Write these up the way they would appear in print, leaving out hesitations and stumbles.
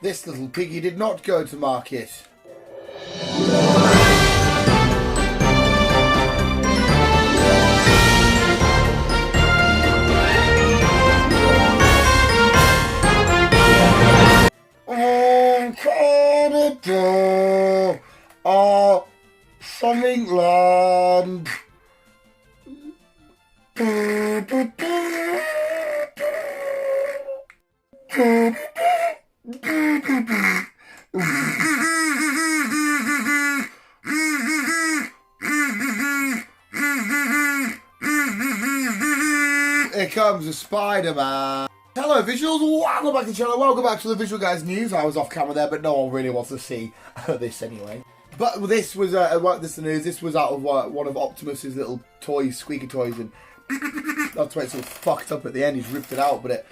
This little piggy did not go to market. Canada or from England. Here comes a Spider-Man. Hello visuals, welcome back to the channel, welcome back to the Visual Guyz news. I was off camera there, but no one really wants to see this anyway. But this was, this news, this was out of one of Optimus's little toys, squeaky toys, and that's why it's all fucked up at the end. He's ripped it out, but it...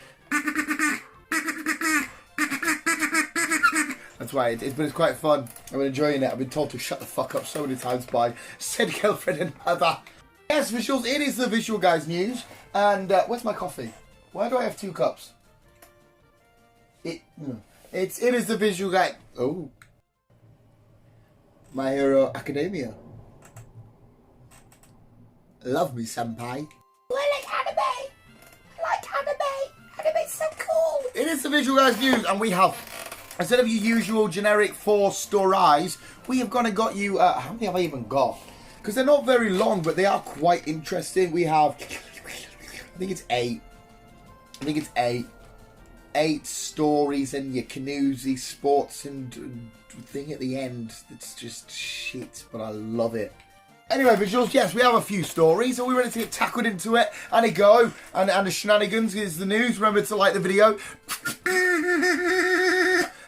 That's why it's quite fun. I've been enjoying it. I've been told to shut the fuck up so many times by said girlfriend and mother. Yes, visuals, it is the Visual Guyz news. And where's my coffee? Why do I have 2 cups? It is the Visual Guyz. Oh, My Hero Academia. Love me, senpai. I like anime. I like anime. Anime's so cool. It is the Visual Guyz news, and we have, instead of your usual generic 4 stories, we have gone and got you. How many have I even got? Because they're not very long, but they are quite interesting. We have, I think it's 8. I think it's 8. 8 stories and your canoesy sports and thing at the end. It's just shit, but I love it. Anyway, visuals, yes, we have a few stories. Are we ready to get tackled into it? And a go. And the shenanigans is the news. Remember to like the video.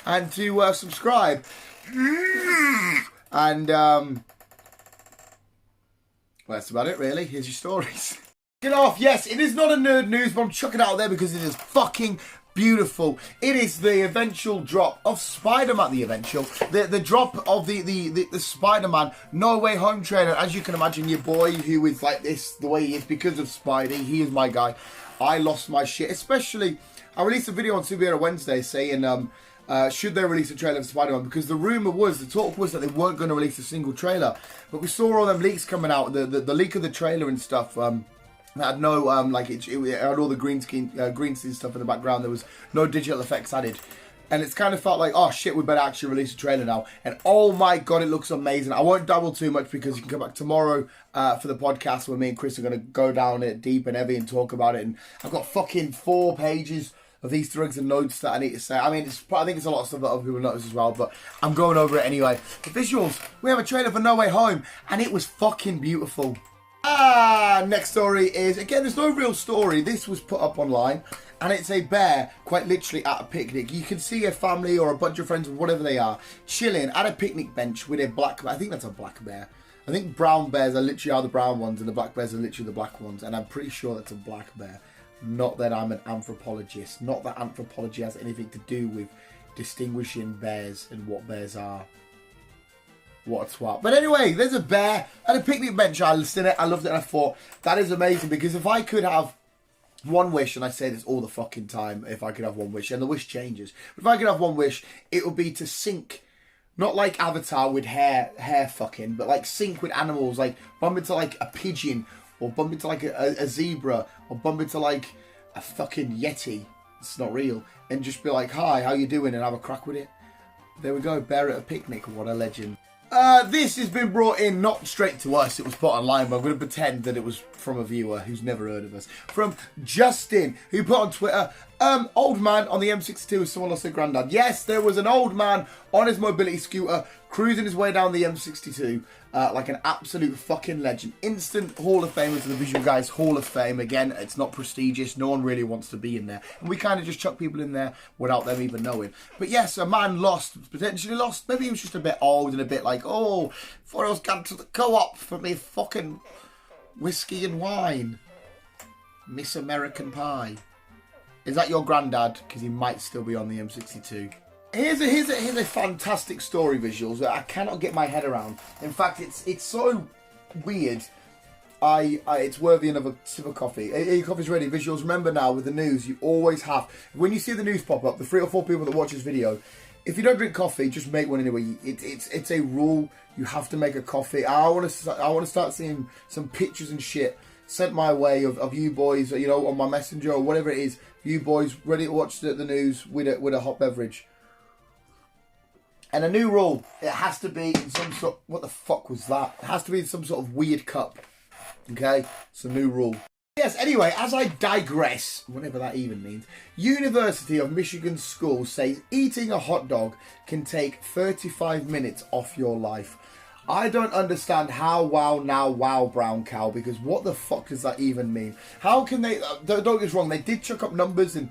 And to subscribe. And, well, that's about it, really. Here's your stories. Get off. Yes, it is not a nerd news, but I'm chucking it out there because it is fucking beautiful. It is the eventual drop of Spider-Man. The drop of the Spider-Man No Way Home trailer. As you can imagine, your boy who is like this, the way he is because of Spidey, he is my guy. I lost my shit. Especially, I released a video on Superhero Wednesday saying, should they release a trailer for Spider-Man? Because the rumour was, the talk was that they weren't going to release a single trailer. But we saw all them leaks coming out, the leak of the trailer and stuff. That had no, it had all the green screen stuff in the background. There was no digital effects added. And it's kind of felt like, oh shit, we better actually release a trailer now. And oh my god, it looks amazing. I won't dabble too much because you can come back tomorrow for the podcast where me and Chris are going to go down it deep and heavy and talk about it. And I've got fucking 4 pages of Easter eggs and notes that I need to say. I mean, I think it's a lot of stuff that other people notice as well, but I'm going over it anyway. The visuals, we have a trailer for No Way Home, and it was fucking beautiful. Next story is, again, there's no real story. This was put up online, and it's a bear, quite literally, at a picnic. You can see a family or a bunch of friends, or whatever they are, chilling at a picnic bench with a black bear. I think that's a black bear. I think brown bears are literally the brown ones, and the black bears are literally the black ones, and I'm pretty sure that's a black bear. Not that I'm an anthropologist. Not that anthropology has anything to do with distinguishing bears and what bears are. What a twat. But anyway, there's a bear at a picnic bench. I listened to it, I loved it, and I thought, that is amazing. Because if I could have one wish, and I say this all the fucking time, if I could have one wish, and the wish changes. But if I could have one wish, it would be to sync, not like Avatar with hair fucking, but like sync with animals, like bump into like a pigeon, or bump into like a zebra, or bump into like a fucking yeti. It's not real. And just be like, hi, how you doing? And have a crack with it. There we go, bear at a picnic. What a legend. This has been brought in, not straight to us, it was put online, but I'm going to pretend that it was from a viewer who's never heard of us. From Justin, who put on Twitter, old man on the M62 as someone lost their granddad. Yes, there was an old man on his mobility scooter cruising his way down the M62 like an absolute fucking legend. Instant Hall of Famer to the Visual Guyz Hall of Fame. Again, it's not prestigious. No one really wants to be in there. And we kind of just chuck people in there without them even knowing. But yes, a man lost, potentially lost. Maybe he was just a bit old and a bit like, oh, thought I was going to the co-op for me fucking whiskey and wine. Miss American Pie. Is that your granddad? Because he might still be on the M62. Here's a fantastic story, visuals, that I cannot get my head around. In fact, it's so weird. It's worthy of a sip of coffee. Your coffee's ready. Visuals, remember now with the news, you always have, when you see the news pop up, the 3 or 4 people that watch this video, if you don't drink coffee, just make one anyway. It's a rule. You have to make a coffee. I want to start seeing some pictures and shit sent my way of you boys, you know, on my messenger or whatever it is. You boys ready to watch the news with a hot beverage. And a new rule, it has to be in some sort... What the fuck was that? It has to be in some sort of weird cup. Okay? It's a new rule. Yes, anyway, as I digress, whatever that even means, University of Michigan School says eating a hot dog can take 35 minutes off your life. I don't understand how wow brown cow, because what the fuck does that even mean? How can they... don't get us wrong, they did chuck up numbers and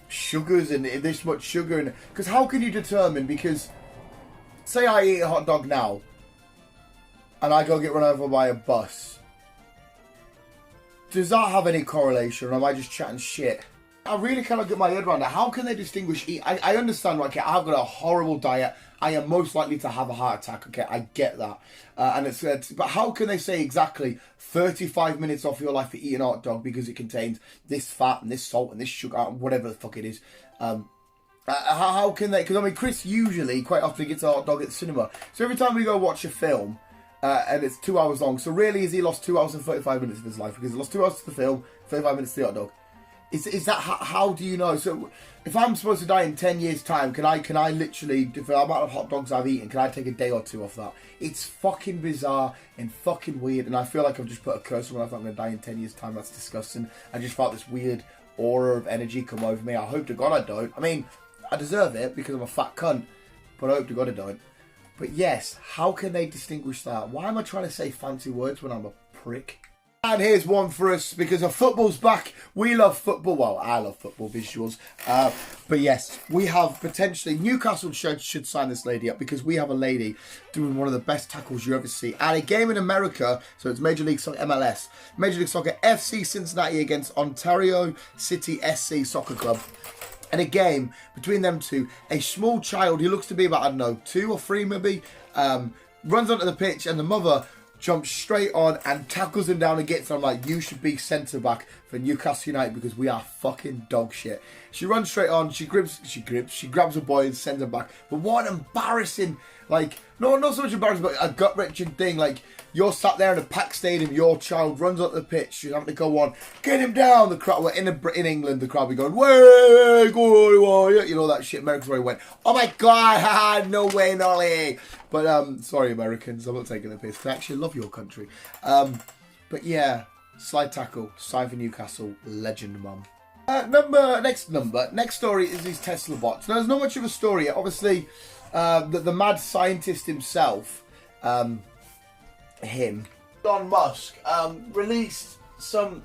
sugars and this much sugar. And because how can you determine, because... Say I eat a hot dog now, and I go get run over by a bus. Does that have any correlation, or am I just chatting shit? I really cannot get my head around that. How can they distinguish eat? I understand, okay, I've got a horrible diet. I am most likely to have a heart attack, okay, I get that. And it's but how can they say exactly 35 minutes off your life for eating a hot dog because it contains this fat and this salt and this sugar, whatever the fuck it is. How can they? Because I mean, Chris usually quite often gets a hot dog at the cinema. So every time we go watch a film, and it's 2 hours long. So really, has he lost 2 hours and 35 minutes of his life? Because he lost 2 hours to the film, 35 minutes to the hot dog. Is that how do you know? So if I'm supposed to die in 10 years' time, can I literally, for the amount of hot dogs I've eaten, can I take a day or two off that? It's fucking bizarre and fucking weird, and I feel like I've just put a curse on my life. I'm going to die in 10 years' time. That's disgusting. I just felt this weird aura of energy come over me. I hope to God I don't. I mean, I deserve it because I'm a fat cunt, but I hope to God I don't. But yes, how can they distinguish that? Why am I trying to say fancy words when I'm a prick? And here's one for us, because of football's back. We love football. Well, I love football visuals. But yes, we have potentially... Newcastle should sign this lady up, because we have a lady doing one of the best tackles you ever see. At a game in America, so it's Major League Soccer, MLS. Major League Soccer, FC Cincinnati against Ontario City SC Soccer Club. And a game between them two, a small child who looks to be about, I don't know, 2 or 3 maybe, runs onto the pitch, and the mother jumps straight on and tackles him down and gets on like, you should be centre back for Newcastle United because we are fucking dog shit. She runs straight on, she grabs a boy and sends him back. But what an embarrassing, like, no, not so much embarrassing, but a gut-wrenching thing. Like, you're sat there in a packed stadium, your child runs onto the pitch, you're having to go on, get him down. The crowd, in England, the crowd be going, way, go, you know that shit. America's where he went, oh my God, no way, Nolly. But, sorry, Americans, I'm not taking the piss. I actually love your country. But yeah, slide tackle, sign for Newcastle, legend mum. Next story is these Tesla bots. Now, there's not much of a story yet. Obviously, the mad scientist himself, Elon Musk, released some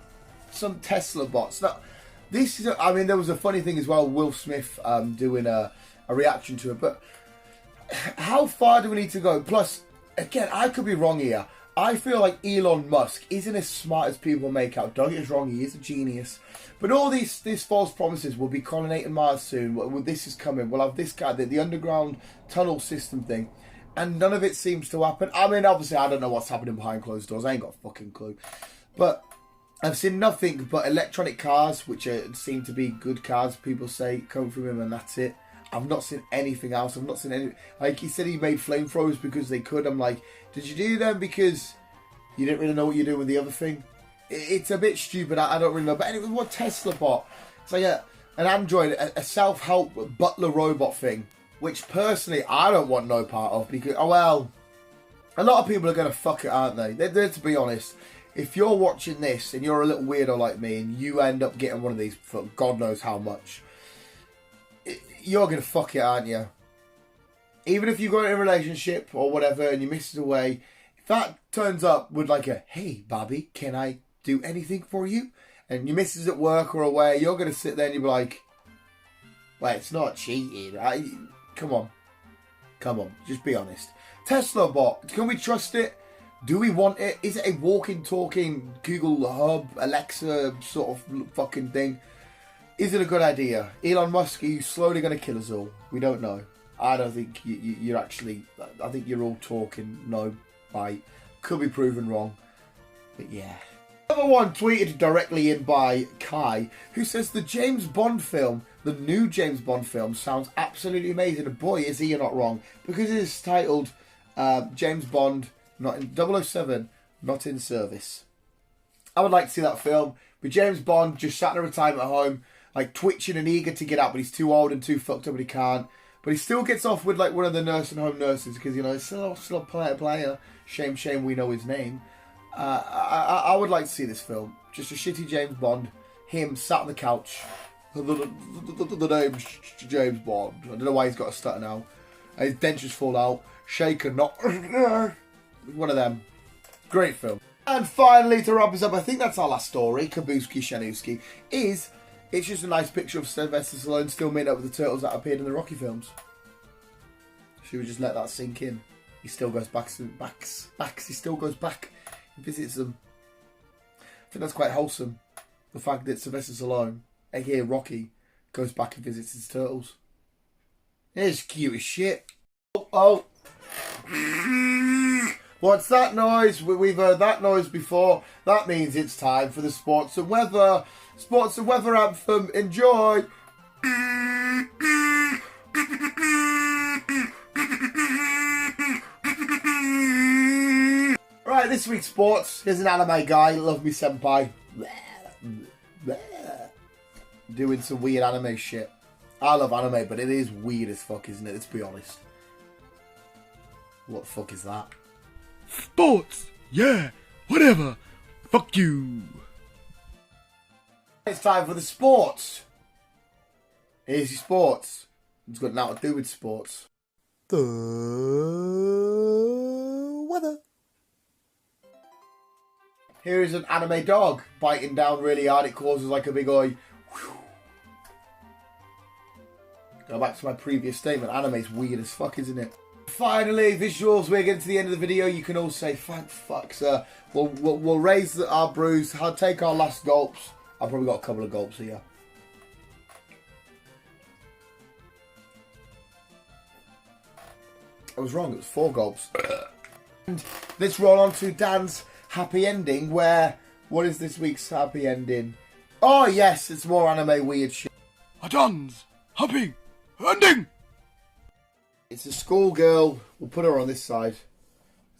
Tesla bots. Now, this is, I mean, there was a funny thing as well, Will Smith doing a reaction to it, but how far do we need to go? Plus, again, I could be wrong here. I feel like Elon Musk isn't as smart as people make out. Don't get us wrong, he is a genius. But all these false promises, we'll be colonizing Mars soon, well, this is coming, we'll have this guy, the underground tunnel system thing, and none of it seems to happen. I mean, obviously, I don't know what's happening behind closed doors. I ain't got a fucking clue. But I've seen nothing but electronic cars, which seem to be good cars, people say, come from him, and that's it. I've not seen anything else. I've not seen any... Like, he said he made flamethrowers because they could. I'm like, did you do them because you didn't really know what you're doing with the other thing? It's a bit stupid. I don't really know. But anyway, what Tesla bot? It's like an android, a self-help butler robot thing, which personally I don't want no part of because, oh well, a lot of people are going to fuck it, aren't they? They're, to be honest, if you're watching this and you're a little weirdo like me and you end up getting one of these for God knows how much, you're going to fuck it, aren't you? Even if you got in a relationship or whatever and you miss it away, if that turns up with like a, hey, Bobby, can I do anything for you? And your missus at work or away, you're going to sit there and you'll be like, well, it's not cheating. Come on. Come on. Just be honest. Tesla bot, can we trust it? Do we want it? Is it a walking, talking Google Hub, Alexa sort of fucking thing? Is it a good idea? Elon Musk, are you slowly going to kill us all? We don't know. I don't think you're actually... I think you're all talking, no bite. Could be proven wrong. But yeah. Another one tweeted directly in by Kai, who says the James Bond film, the new James Bond film, sounds absolutely amazing. And boy, is he not wrong, because it is titled James Bond, not in 007, not in service. I would like to see that film with James Bond just sat in a retirement home, like twitching and eager to get out, but he's too old and too fucked up and he can't. But he still gets off with like one of the nursing home nurses because, you know, he's still a player. Shame, we know his name. I would like to see this film. Just a shitty James Bond. Him sat on the couch. The name's James Bond. I don't know why he's got a stutter now. His dentures fall out. Shaken, not... One of them. Great film. And finally, to wrap us up, I think that's our last story, Kabuski Shanuski, is... It's just a nice picture of Sylvester Stallone still made up with the turtles that appeared in the Rocky films. Should we just let that sink in? He still goes back. He still goes back and visits them. I think that's quite wholesome. The fact that Sylvester Stallone, aka Rocky, goes back and visits his turtles. It's cute as shit. Oh. What's that noise? We've heard that noise before. That means it's time for the sports and weather. Sports and weather anthem. Enjoy. Right, this week's sports. Here's an anime guy. Love me senpai. Doing some weird anime shit. I love anime, but it is weird as fuck, isn't it? Let's be honest. What the fuck is that? Sports! Yeah! Whatever! Fuck you! It's time for the sports. Here's your sports. It's got nothing to do with sports. The weather. Here is an anime dog biting down really hard. It causes like a big oi. Go back to my previous statement. Anime's weird as fuck, isn't it? Finally, visuals. We're getting to the end of the video. You can all say, thank fuck, sir. We'll raise our brews. I'll take our last gulps. I've probably got a couple of gulps here. I was wrong. It was 4 gulps. And let's roll on to Dan's happy ending, where... What is this week's happy ending? Oh, yes. It's more anime weird shit. Dan's happy ending! It's a schoolgirl. We'll put her on this side.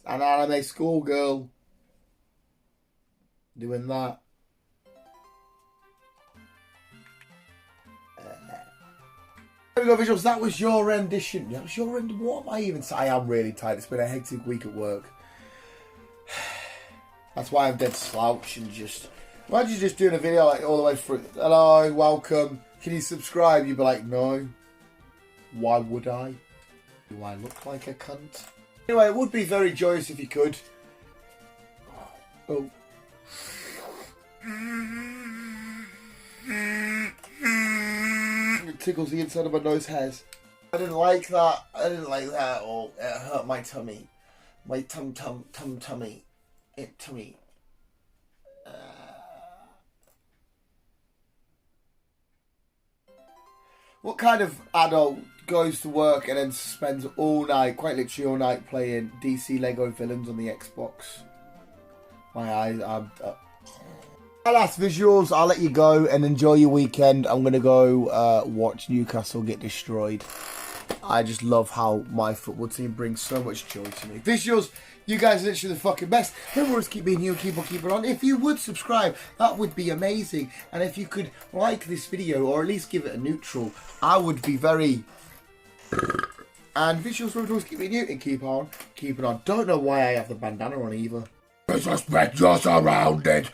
An anime schoolgirl doing that. There we go, visuals. That was your rendition. That was your rendition. What am I even saying? I am really tired. It's been a hectic week at work. That's why I'm dead slouch and just... Imagine just doing a video like all the way through. Hello, welcome. Can you subscribe? You'd be like, no. Why would I? Do I look like a cunt? Anyway, it would be very joyous if you could. Oh. It tickles the inside of my nose hairs. I didn't like that. I didn't like that at all. It hurt my tummy. My tummy. It tummy. What kind of adult goes to work and then spends all night, quite literally all night, playing DC Lego villains on the Xbox? My eyes, my last visuals, I'll let you go and enjoy your weekend. I'm going to go watch Newcastle get destroyed. I just love how my football team brings so much joy to me. Visuals, you guys are literally the fucking best. Remember us, keep being you, keep on. If you would subscribe, that would be amazing. And if you could like this video or at least give it a neutral, I would be very... And visuals, remember to keep being you and keep on. Don't know why I have the bandana on either. I suspect you're surrounded.